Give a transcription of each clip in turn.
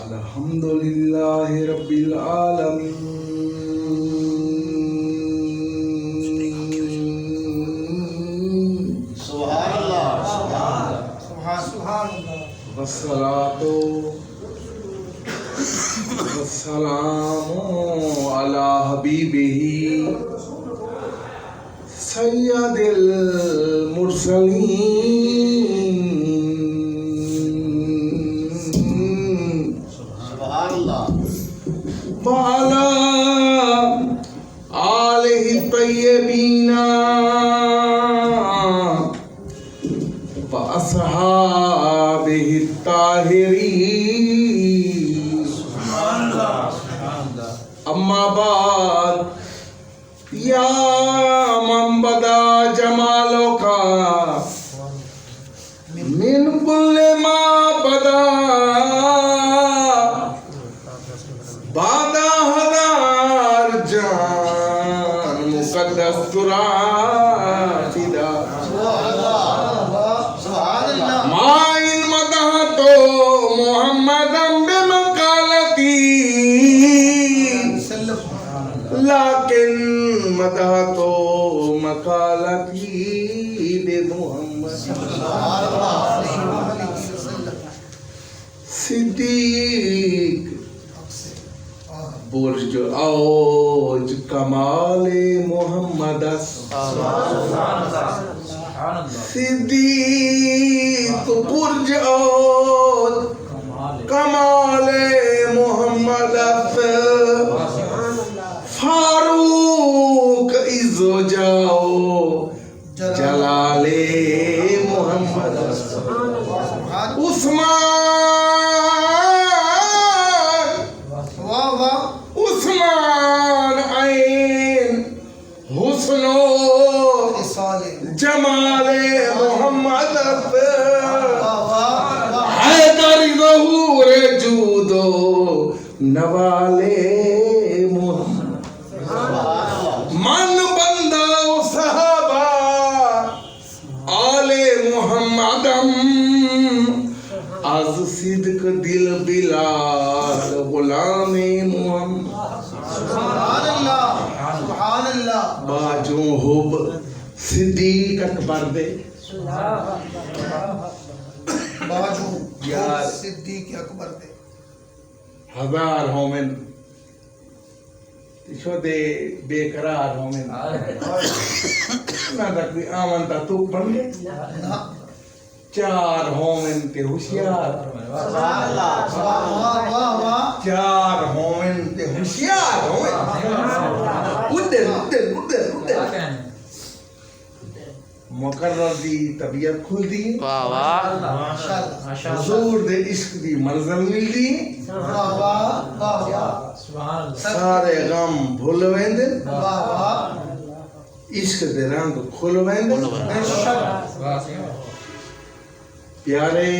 अल्हम्दुलिल्लाहि रब्बिल आलमीन। सुभान अल्लाह वस्सलातु वस्सलामु अला हबीबिही सय्यदिल मुरसलीन वाला आलिहि तय्यबीना व अस्हाबिहि ताहिरीन। अम्मा बाद या मन बदा जमालो का मिन कुल्ले मा बदा बादा हदार जान मुकद्दस तुराफिदा माइन मदह तो मोहम्मदम बिमकालती लाकिन मदह तो मकालती बे मोहम्मद सिद्दीक बुर्ज औज कमाले मोहम्मद सिद्दीक बुर्ज औज कमाले मोहम्मद फारूक इज़ो जाओ जलाले मोहम्मद उस्मान ऐन हुस्नो जमाले मोहम्मद हैदर ज़हूर जूदो नवाले मोहम्मद मन बंदा सहाबा आले मोहम्मदम आज सिद्क दिल बिलाल गुलामे मोहम्मद सुभान अल्लाह बाजो हुब सिद्दीक अकबर दे बाजू यार सिद्दीक अकबर दे हजार होमिन शोदे बेकरार होमिन ना तक आमन ता तू बन गए चार होमिन के होशियार चार होमिन के होशियार होमिन उद्दे उद्दे उद्दे उद्दे मुकर्रर दी तबीयत खुल दी वाह वाह माशाअल्लाह हुजूर दे इश्क दी मंजिल मिल दी वाह वाह सारे गम भूल वेंदे वाह इश्क दे रंग खुल वेंदे प्यारे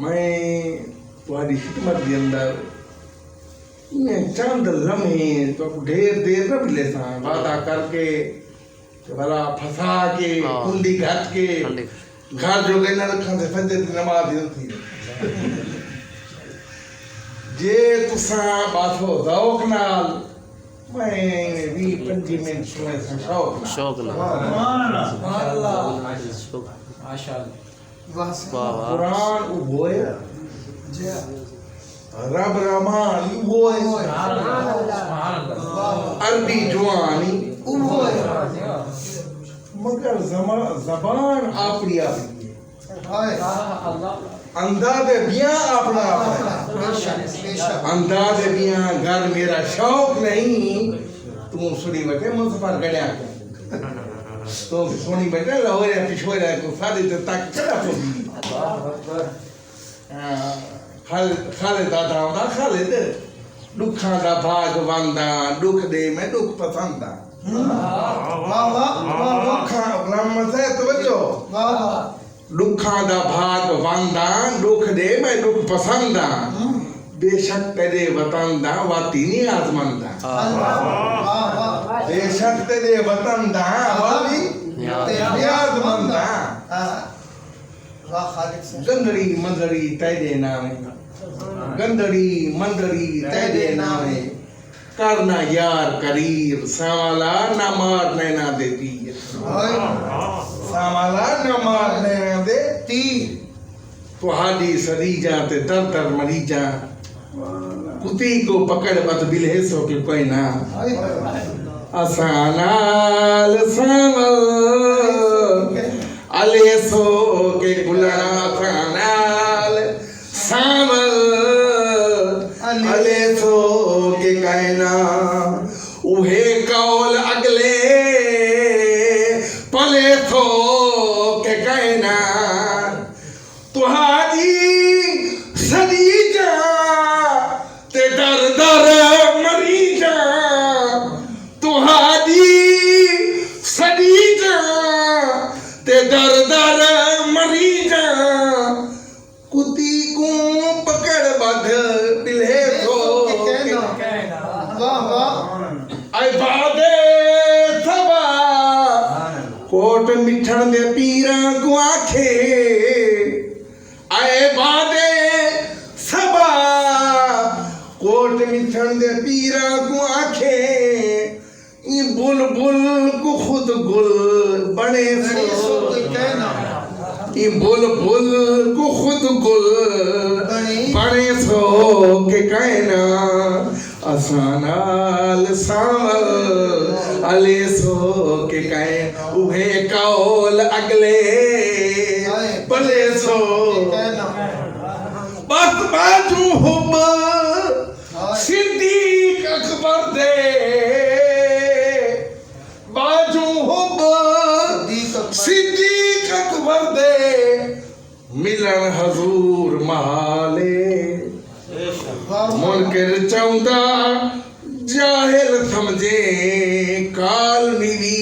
मैं तुम्हारी खिदमत के अंदर मैं चंद लम्हे तो ढेर देर न मिले सा वादा करके भला फसा के कुंडी घट के घर जो गए ना रखा से फजर की नमाज थी जे तुसा बाथो ज़ौक़ नाल मैं 20-25 मिनट सुने सा शौक नाल कुरान उभोए रब रहमान उभोए अरबी जुआनी उभोए मगर जबान अपनी अपनी अंदाज़े बियां अपना अंदाज़े बियां घर मेरा शौक नहीं तुम सुनी बैठे मुझपर गड़िया तो सुनी बैठे लाहौर पिछोड़ा को सारी तक चला पड़ी खाले दादा होता खाले दे दुखा दा भाग वंदा दुख दे मैं दुख पसंदा दुखा ब्रह्म से तवज्जो दुखा दा भाग वंदा दुख दे मैं दुख पसंदा बेशक तेरे वतन दा वाती नहीं आजमंदा बेशक तेरे वतन दा वाती आजमंदा वाह खालिक से गंदड़ी मंदड़ी तेरे नामे गंदड़ी मंदड़ी तेरे नामे करना यार करीर सावाला ना मार नैना देती है हाय सावाला ना मार नैना दे ती तुहाडी सरी जा ते दर दर मरी जा कुती को पकड़ मत बिले सो के कोई ना हाय असानाल सावल अले सो के गुलना असानाल सावल अले सो के कहना उहे कौल अगले पले सो के कहना तुहाडी सदी जा ते दर दर मरी जा तुहाडी सदी जा ते दर दर मरी जा कुती को पकड़ बध बिले तो तो कहना वाह वाह आई बादे सबा कोट मिठण दे पीरा को आखे आए बादे सबा कोट मिठण दे पीरा को आखे ई बुलबुल को खुद गुल बने सो सो कहना ई बुलबुल को खुद गुल बने सो के कहना असानाल सावल अले सो के कहे उहे कौल अगले पले सो कहना बस बाजू हुब सिद्दीक अकबर दे बाजू हुब सिद्दीक अकबर दे मिलन हजूर महाले मुनकिर चौंदा जाहिल समझे काल निवी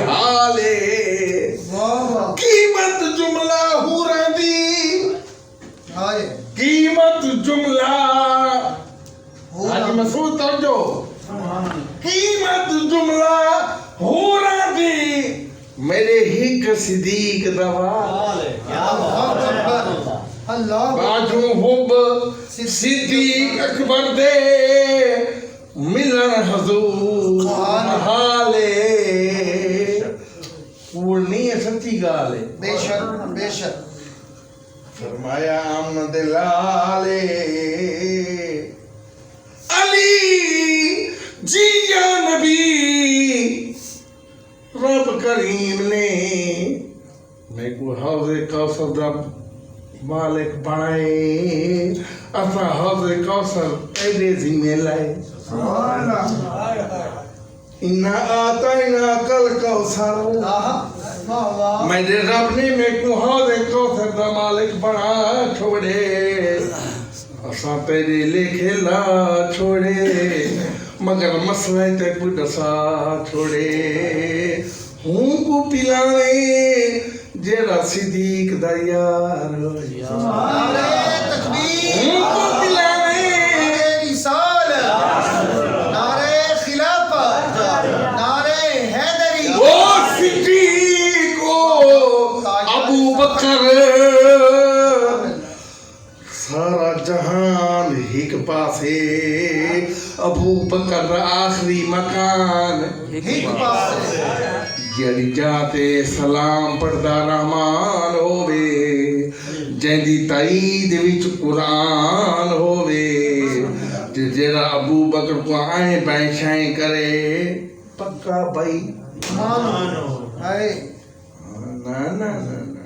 हाले कीमत जुमला हूरा दी हाय कीमत जुमला आज मसूद तवज्जो कीमत जुमला हूरा दी मेरे हिक सिद्दीक दवा अल्लाह बाजू हुब सिद्दीक अकबर दे मिलन हजूर हाले कूड़ नहीं है सच्ची गाल है बेशक बेशक फरमाया आमद लाले अली जी या नबी रब करीम ने मैं को हौज़े कौसर दा मालिक बनाए असा हौज़े कौसर एडे जिम्मे लाए इन्ना आताइना कल कौसर वाह वाह मेरे रब ने मेरे को हौज़े कौसर दा मालिक बना छोड़े असा तेरे लेखे ला छोड़े मगर मसला ते कोई दसा छोड़े हूँ को पिलावे जेड़ा सिद्दीक दा यार नारे तकबीर हूँ को पिलावे नारे रिसालत नारे खिलाफत नारे हैदरी ओ सिद्दीक ओ अबू बकर सारा जहान हिक पासे अबू बकर आखिरी मकान हिक पासे जड़ी जाते सलाम पढ़दा रहमान होवे जैंदी ताईद विच कुरान होवे ते जेड़ा अबू बकर को आए बैशाएं करे पक्का भाई मानो हाय ना ना ना ना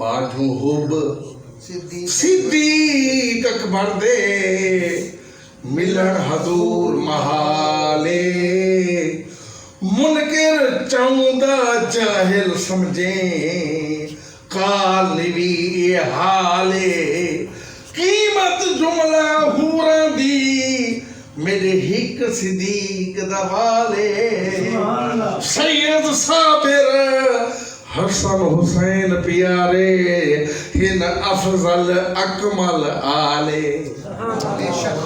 बाजू हुब सिद्दीक सिद्दीक अकबर दे मिलन हजूर महाले मुनकिर चौंदा जाहिल समझे काल निवी हाले कीमत जुमला हूरा दी मेरे हिक सिद्दीक दवाले सैयद साबिर हसन हुसैन प्यारे हिन अफजल अकमल आले बेशक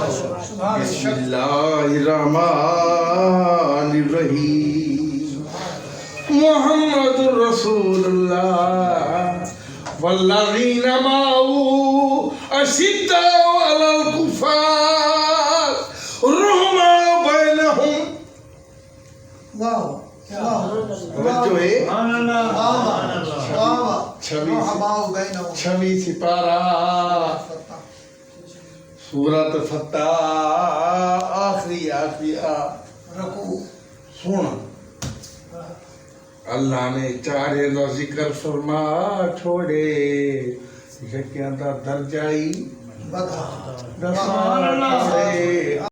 बिस्मिल्लाहिर्रहमानिर्रहीम मुहम्मदुर रसूलुल्लाह वल्लज़ीना माऊ अशिद्दाउ अलल कुफ़ार रुहमा बैनहुम। वाह वाह जो है छवि छवि सिपारा सूरत फत्ता आखिरी आखिरी रकू सुन अल्लाह ने चारे दा जिक्र फरमा छोड़े जेके अंदा दर्जाई बता दसा